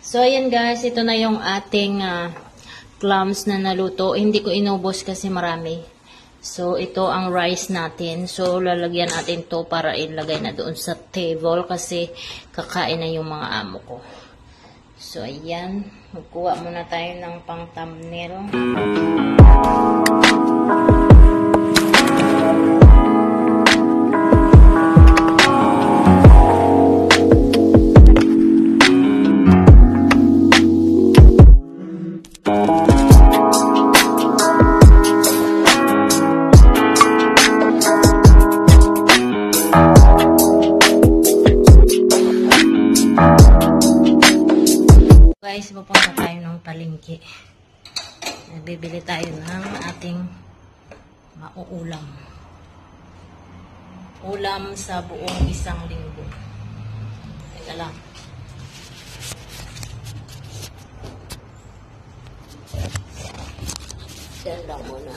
So, ayan guys, ito na yung ating clams na naluto. Hindi ko inubos kasi marami. So, ito ang rice natin. So, lalagyan natin to para ilagay na doon sa table kasi kakain na yung mga amo ko. So, ayan. Magkuha muna tayo ng pang thumbnail. Guys, pupunta tayo ng palengke. Bibili tayo ng ating mauulam. Ulam sa buong isang linggo. Teka lang. Diyan lang muna.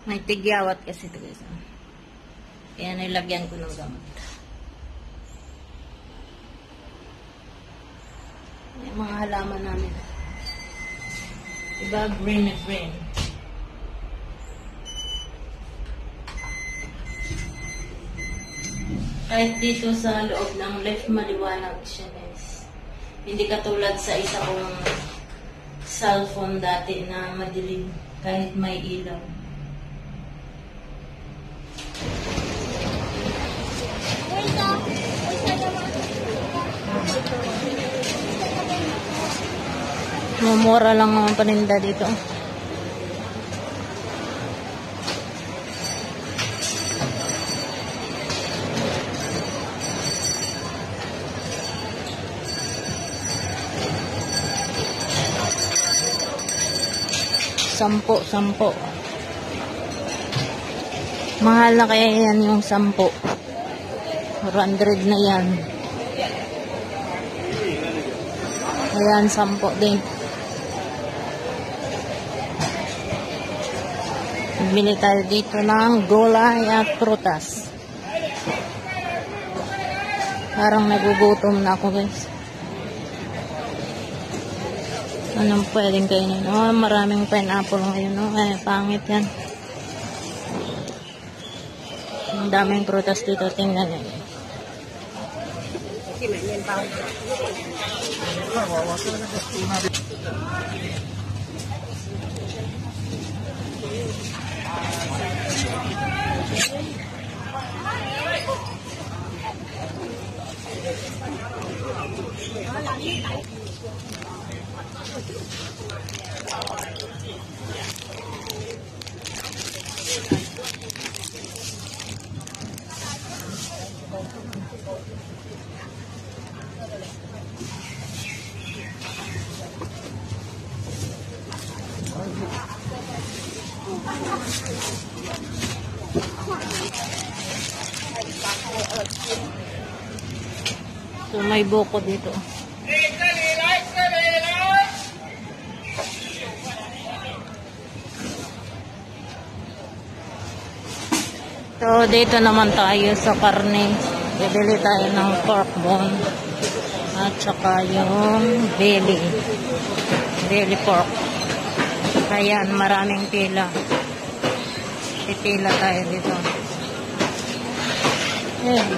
May tigyawat kasi ito guys. Kaya nilagyan ko ng gamot. Yung mga halaman namin. Diba green na green. Kahit dito sa loob ng lift maliwanag siya guys. Hindi katulad sa isa kong cellphone dati na madilim kahit may ilaw. Mumura lang ang paninda dito. Sampo. Mahal na kaya yan yung 10. 100 na yan. Ayan, 10 din. Bili tayo dito ng gulay at prutas. Parang nagugutom na ako guys. Anong pwedeng kainin? Oh, maraming pineapple ngayon. Oh, ay, pangit yan. Ang daming prutas dito. Tingnan nyo. So may buko dito. So dito naman tayo sa karne. Bibili tayo ng pork bone at saka yung belly pork. Ayan, maraming pila. Pipila tayo dito. Ayan.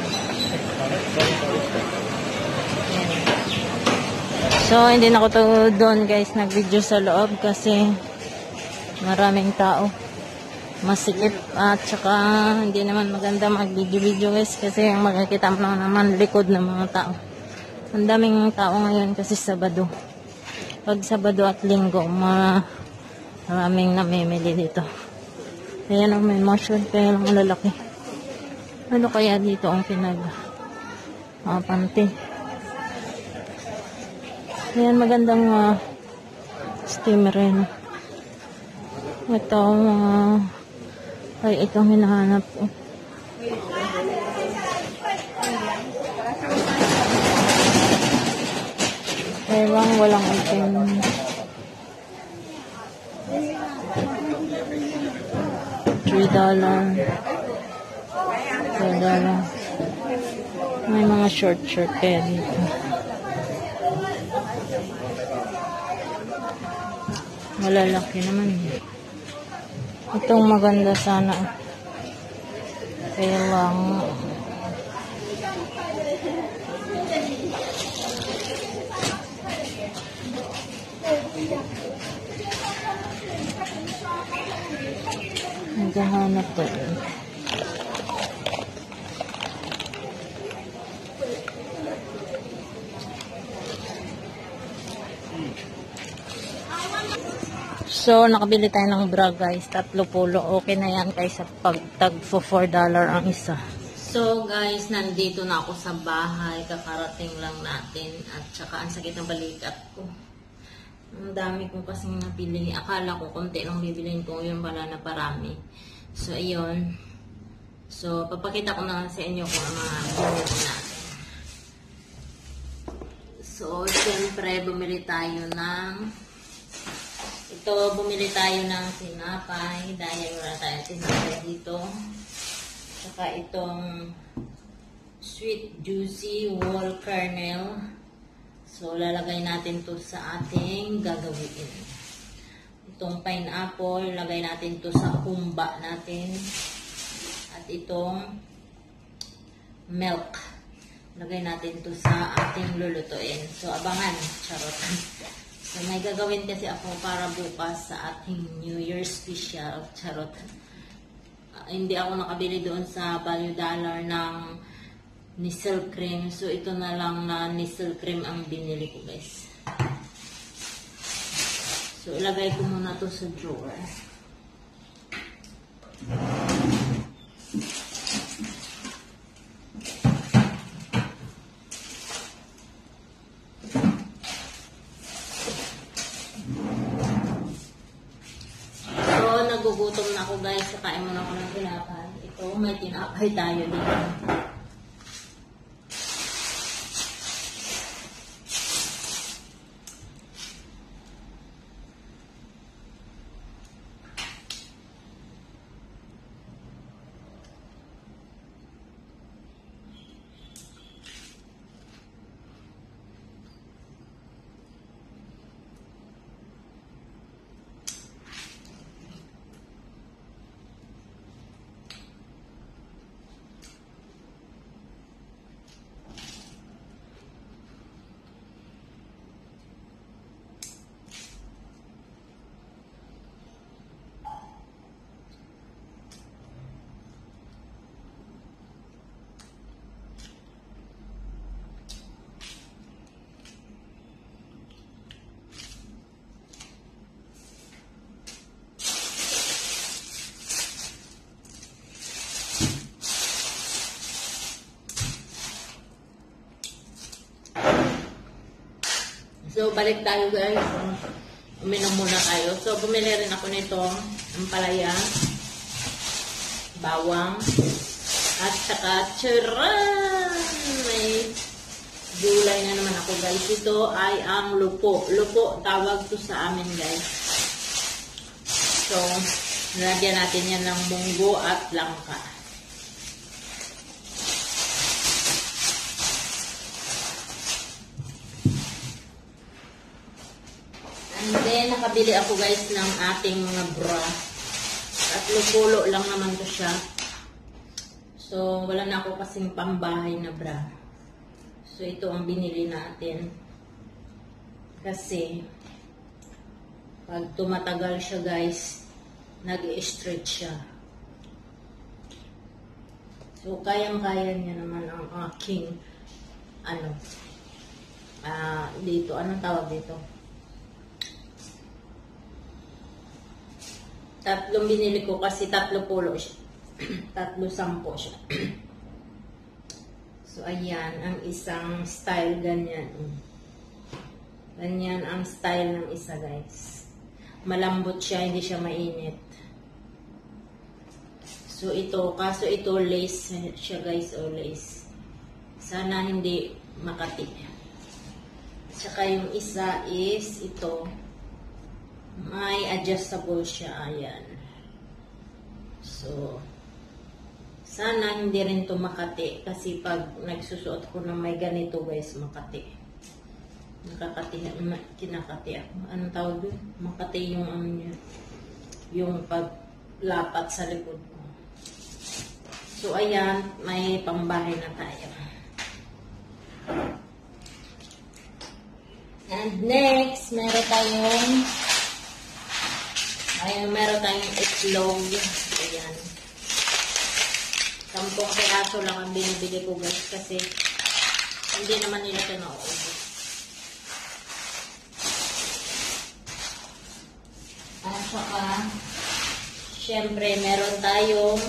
So, hindi na ako doon guys nag-video sa loob kasi maraming tao. Masikip at saka hindi naman maganda mag-video guys kasi ang makikita mo naman likod ng mga tao. Ang daming tao ngayon kasi Sabado. Pag Sabado at Linggo, maraming namimili dito. Ayan ang may motion, kaya lang lalaki. Ano kaya dito ang panty? Ayan, magandang steamer rin. Ito, ay itong hinahanap ko. Ewan, walang item. $3. $4. May mga short kaya dito. Malalaki naman. Itong maganda sana. Kaya lang. Naghahanap ko. So, nakabili tayo ng bra guys. 30. Okay na yan kaysa pagtag for $4 ang isa. So guys, nandito na ako sa bahay. Kakarating lang natin. At saka ang sakit ng balikat ko. Ang dami kong kasing napili. Akala ko konti lang bibiliin ko. Yun pala na parami. So, ayun. So, papakita ko na sa inyo kung ang mga binili natin. So, siyempre, bumili tayo ng bumili tayo ng tinapay dahil wala tayong tinapay dito. Saka itong sweet juicy whole kernel. So, lalagay natin to sa ating gagawin. Itong pineapple, lagay natin to sa humba natin. At itong milk, lagay natin to sa ating lulutuin. So, abangan. Charot. So, may gagawin kasi ako para bukas sa ating New Year special. Charot. Hindi ako nakabili doon sa Value Dollar ng Nistel cream. So, ito na lang na Nistel cream ang binili ko, guys. So, ilagay ko muna to sa drawer. Nagugutom na ako guys, kakain muna ako ng tinapay. Ito, may tinapay tayo dito. So, balik tayo guys. Uminom muna tayo. So, bumili rin ako nito. Ampalaya, bawang, at saka charan! May gulay na naman ako guys. Ito ay ang lupo. Lupo, tawag to sa amin guys. So, nalagyan natin yan ng munggo at langka. And then, nakabili ako guys ng ating mga bra. At lupulo lang naman to siya. So, wala na ako kasing pambahay na bra. So, ito ang binili natin. Kasi, pag tumatagal siya guys, nag-i-stretch siya. So, kayang-kaya niya naman ang aking, dito, anong tawag dito? Tatlong binili ko kasi 30 siya. 30 siya. So, ayan. Ang isang style ganyan. Ganyan ang style ng isa, guys. Malambot siya, hindi siya mainit. So ito, kaso ito lace siya, guys, o lace. Sana hindi makati. Tsaka yung isa is ito. May adjustable siya, ayan. So, sana hindi rin to makati kasi pag nagsusuot ko na may ganito, guys, makati. Kinakati ako. Anong tawag doon? Makati yung yung paglapat sa likod ko. So, ayan, may pambahay na tayo. And next, meron tayong itlog. Ayan. 10 piraso lang ang binibili ko, guys, kasi hindi naman nila ito nauubos. At saka, syempre, meron tayong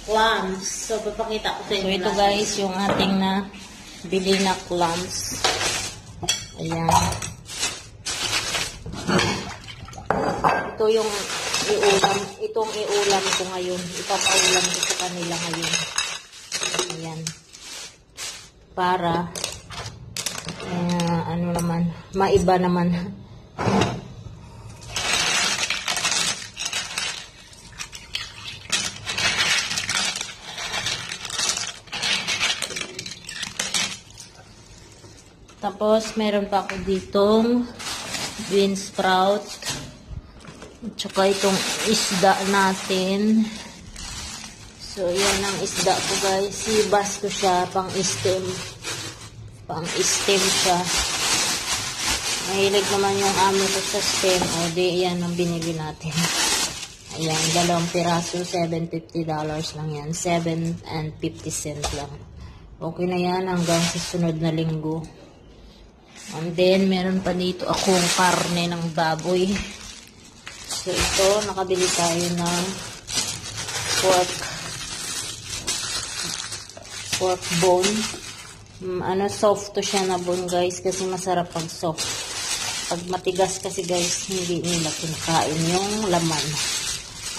clams. So, papakita ko sa inyo. So, ito, guys, yung ating na bili na clams. Ayan. Ito yung iulam. Itong iulam ko ngayon. Ipapaulam ko sa kanila ngayon. Ayan. Para, ano naman, maiba naman. Tapos, meron pa ako ditong bean sprout. Tsaka itong isda natin. So, yan ang isda ko, guys. Sibas ko siya, pang-stem. Pang-stem siya. Mahilig naman yung amo ko sa stem. O, di, yan ang binili natin. Ayan, 2 piraso, $7.50 lang yan. 7.50 lang. Okay na yan hanggang sa sunod na linggo. And then, meron pa dito akong karne ng baboy. So, ito, nakabili tayo ng pork bone. Soft to siya na bone, guys, kasi masarap pag soft. Pag matigas kasi, guys, hindi nila kinakain yung laman.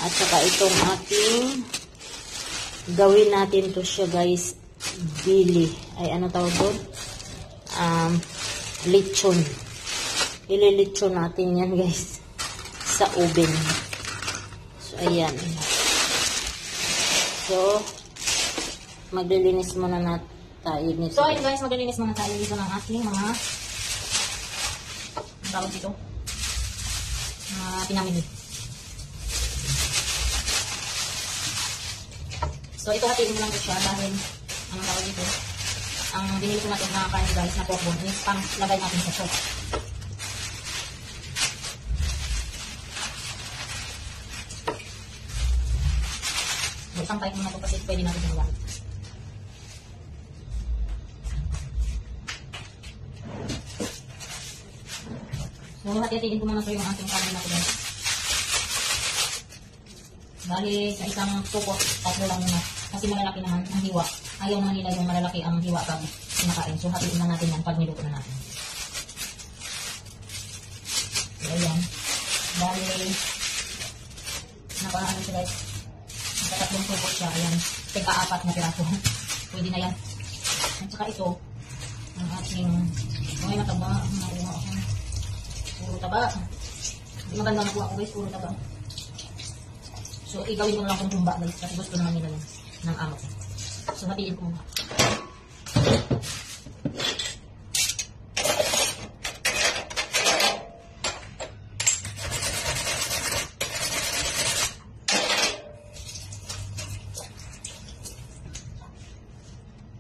At saka itong ating gawin natin to siya, guys, bili. Ay, ano tawag doon? Lechon. Ililechon natin yan, guys, sa oven. So, ayan. So, maglilinis muna na tayo nito. So, ayun, guys, maglilinis muna tayo dito ng ating mga tawag dito. Pinamili. So, ito hatiin mo lang siya dahil anong tawag dito? Ang binili ko natin na kain, guys, na pork bone is pang lagay natin sa sauce. Magsampay ko na ito kasi pwede natin yung gamit. So, hati-hatiin ko muna ito yung ating kanin natin, guys. Bali, sa isang tukot, 3 lang muna. Kasi malalaki naman ang hiwa. Ayaw na nila yung malalaki ang hiwa pag kinakain. So, hatiin na natin yan pag niluto na natin. So, ayan. Bali, napaano siya, guys. Naka-3 tukot siya. Ayan. Tigka-4 na piraso. Pwede na yan. At saka ito, ang ating, may mataba. Puro taba. Maganda nakuha ko, guys. Puro taba. So, igawin ko lang kung tumba, guys. Kasi gusto naman nila yan ng amo ko. So, hatiin ko muna.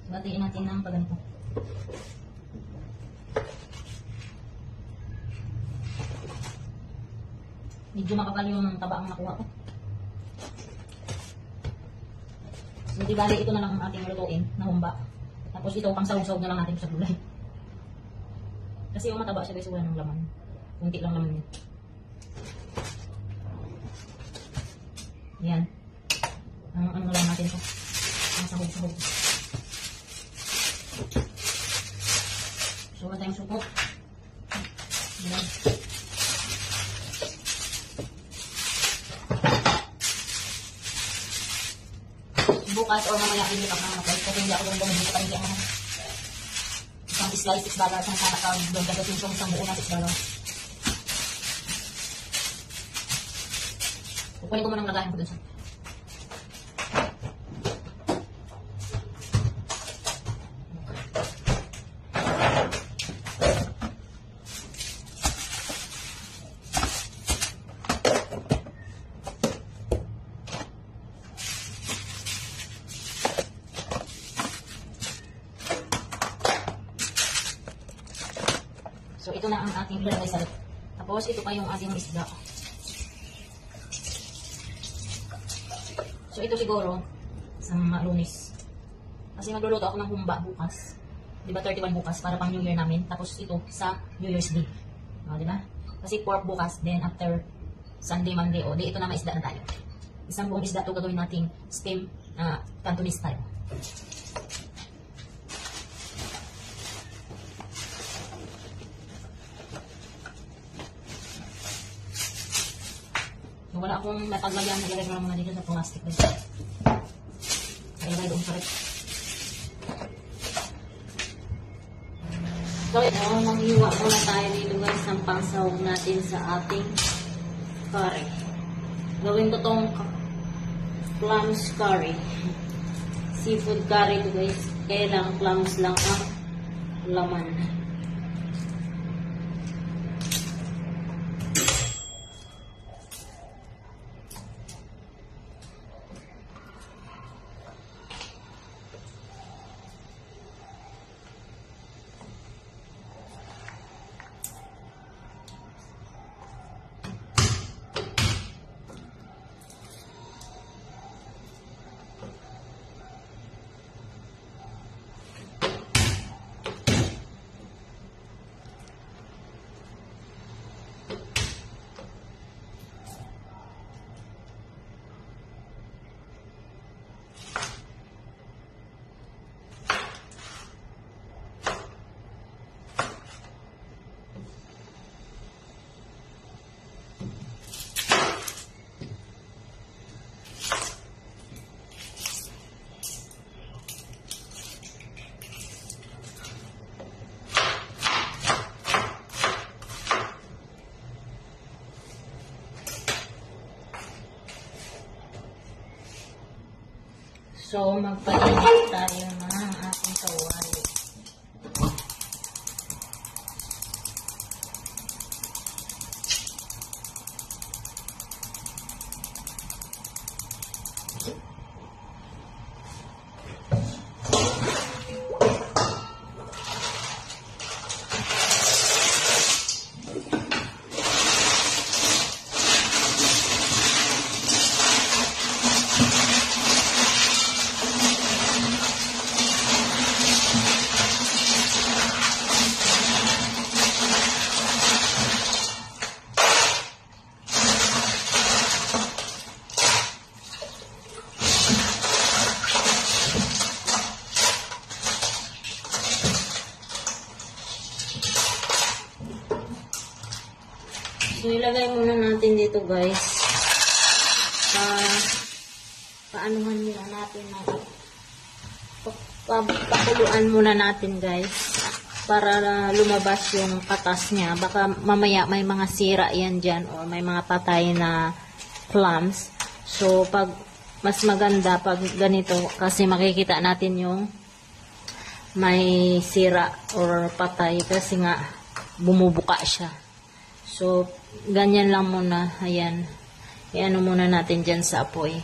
So, hatiin natin ng paganito. Medyo makapal yung taba ang nakuha ko. So, di bali, ito na lang ang ating lutuin na humba. Tapos ito, pang sawag-sawag na lang natin sa gulay. Kasi yung mataba siya, guys, wala ng laman. Kunti lang naman yun. Yan. Ano lang natin ito. Ang sahog-sahog. So, wala tayong suko. Yan. Bukas o mamaya hindi pa mga guys kasi hindi ako doon bumili sa kanila ang isang slice $6 ang sana ka doon kasi yung isang buo na $6. Kukunin ko muna ng lagayan ko doon sa So, ito na ang ating ilagay sa rep. Tapos, ito pa yung ating isda. So, ito siguro sa Lunes. Kasi magluluto ako ng humba bukas. Diba 31 bukas para pang New Year namin. Tapos, ito sa New Year's Day. O, diba? Kasi pork bukas, then after Sunday, Monday, o, di ito na may isda na tayo. Isang buong isda ito gagawin nating steam na Cantonese style. Wala akong napaglayan na ilagay ko lang muna dito sa plastic. Ilagay doon sa rep. So, ito, maghiwa muna tayo dito guys ng pangsahog natin sa ating curry. Gawin ko tong clams curry. Seafood curry ito guys. Kaya lang clams lang ang laman. So, magpainit tayo ng ating kawali. So, ilagay muna natin dito guys. Paanuhan muna natin. Pakuluan muna natin guys. Para lumabas yung patas niya. Baka mamaya may mga sira yan dyan. O may mga patay na clams. So, pag mas maganda pag ganito. Kasi makikita natin yung may sira or patay. Kasi nga bumubuka siya. So, ganyan lang muna. Ayan. Iano muna natin dyan sa apoy.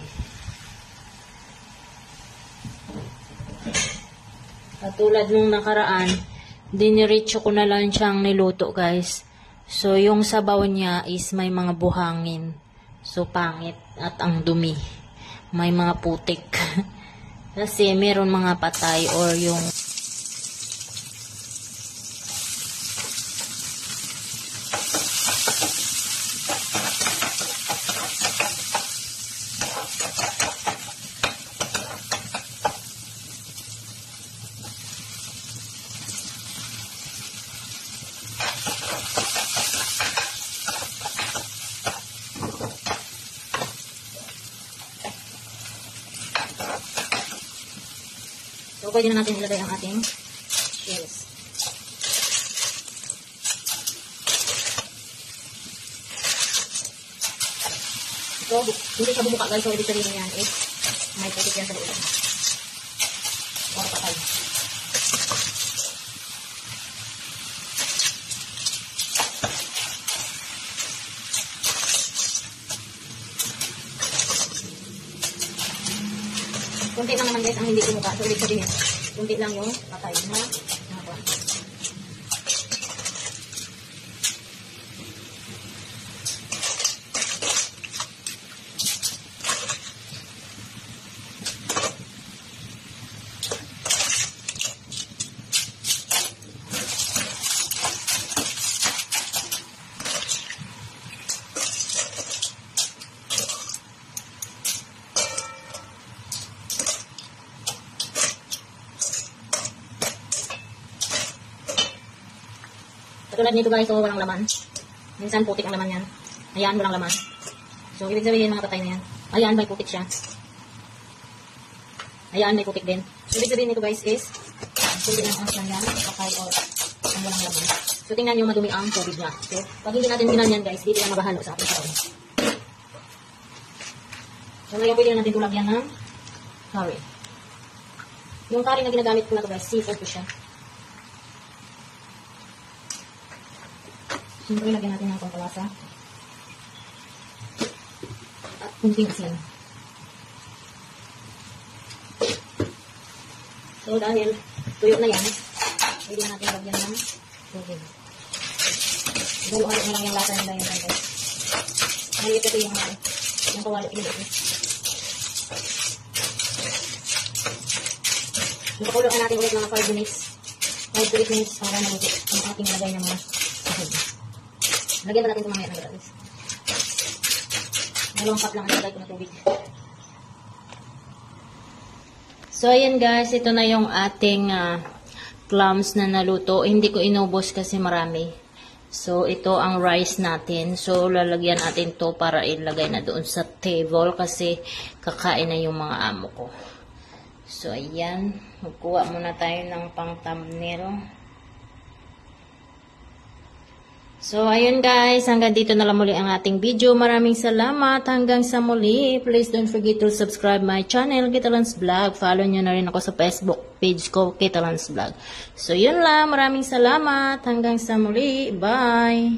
Katulad nung nakaraan, diniretso ko na lang siyang niluto guys. So, yung sabaw niya is may mga buhangin. So, pangit at ang dumi. May mga putik. Kasi meron mga patay or yung pwede na natin ilagay ang ating shells. So, hindi siya bumuka guys. So, ibig sabihin yan is may putik yan sa loob. Or patay. Kunti lang naman guys ang hindi bumuka. So, ibig sabihin, kunti lang yung patay na nakapon. Tulad nito guys, so walang laman. Minsan putik ang laman yan. Ayan, walang laman. So, ibig sabihin mga patay na yan. Ayan, may putik siya. Ayan, may putik din. So, ibig sabihin nito guys is, putik ng ang yan, patay o ang walang laman. So, tingnan nyo madumi ang tubig niya. So, pag hindi natin ginanyan guys, hindi na maghalo sa ating katawan. So, ngayon pwede na natin tulagyan ng curry. Yung curry na ginagamit ko na ito guys, seafood ko siya. Siyempre, lagyan natin ng pampalasa. At kunting asin. So, dahil tuyo na yan, pwede natin lagyan ng tubig. Dalo-halo na lang yung lasa nila yan, guys. Maliit ito yung kawali pinili. Ipakulo na natin ulit mga 5 minutes. 5 to 8 minutes para maluto ang ating lagay ng mga sahog. Lagyan pa natin ito mamaya ng guys. Dalawang cup lang ang lagay ko na tubig. So, ayan guys, ito na yung ating clams na naluto. Hindi ko inubos kasi marami. So, ito ang rice natin. So, lalagyan natin to para ilagay na doon sa table kasi kakain na yung mga amo ko. So, ayan. Magkuha muna tayo ng pang thumbnail. So, ayun guys, hanggang dito na lang muli ang ating video. Maraming salamat. Hanggang sa muli. Please don't forget to subscribe my channel, Kitalans Vlog. Follow nyo na rin ako sa Facebook page ko, Kitalans Vlog. So, yun lang. Maraming salamat. Hanggang sa muli. Bye!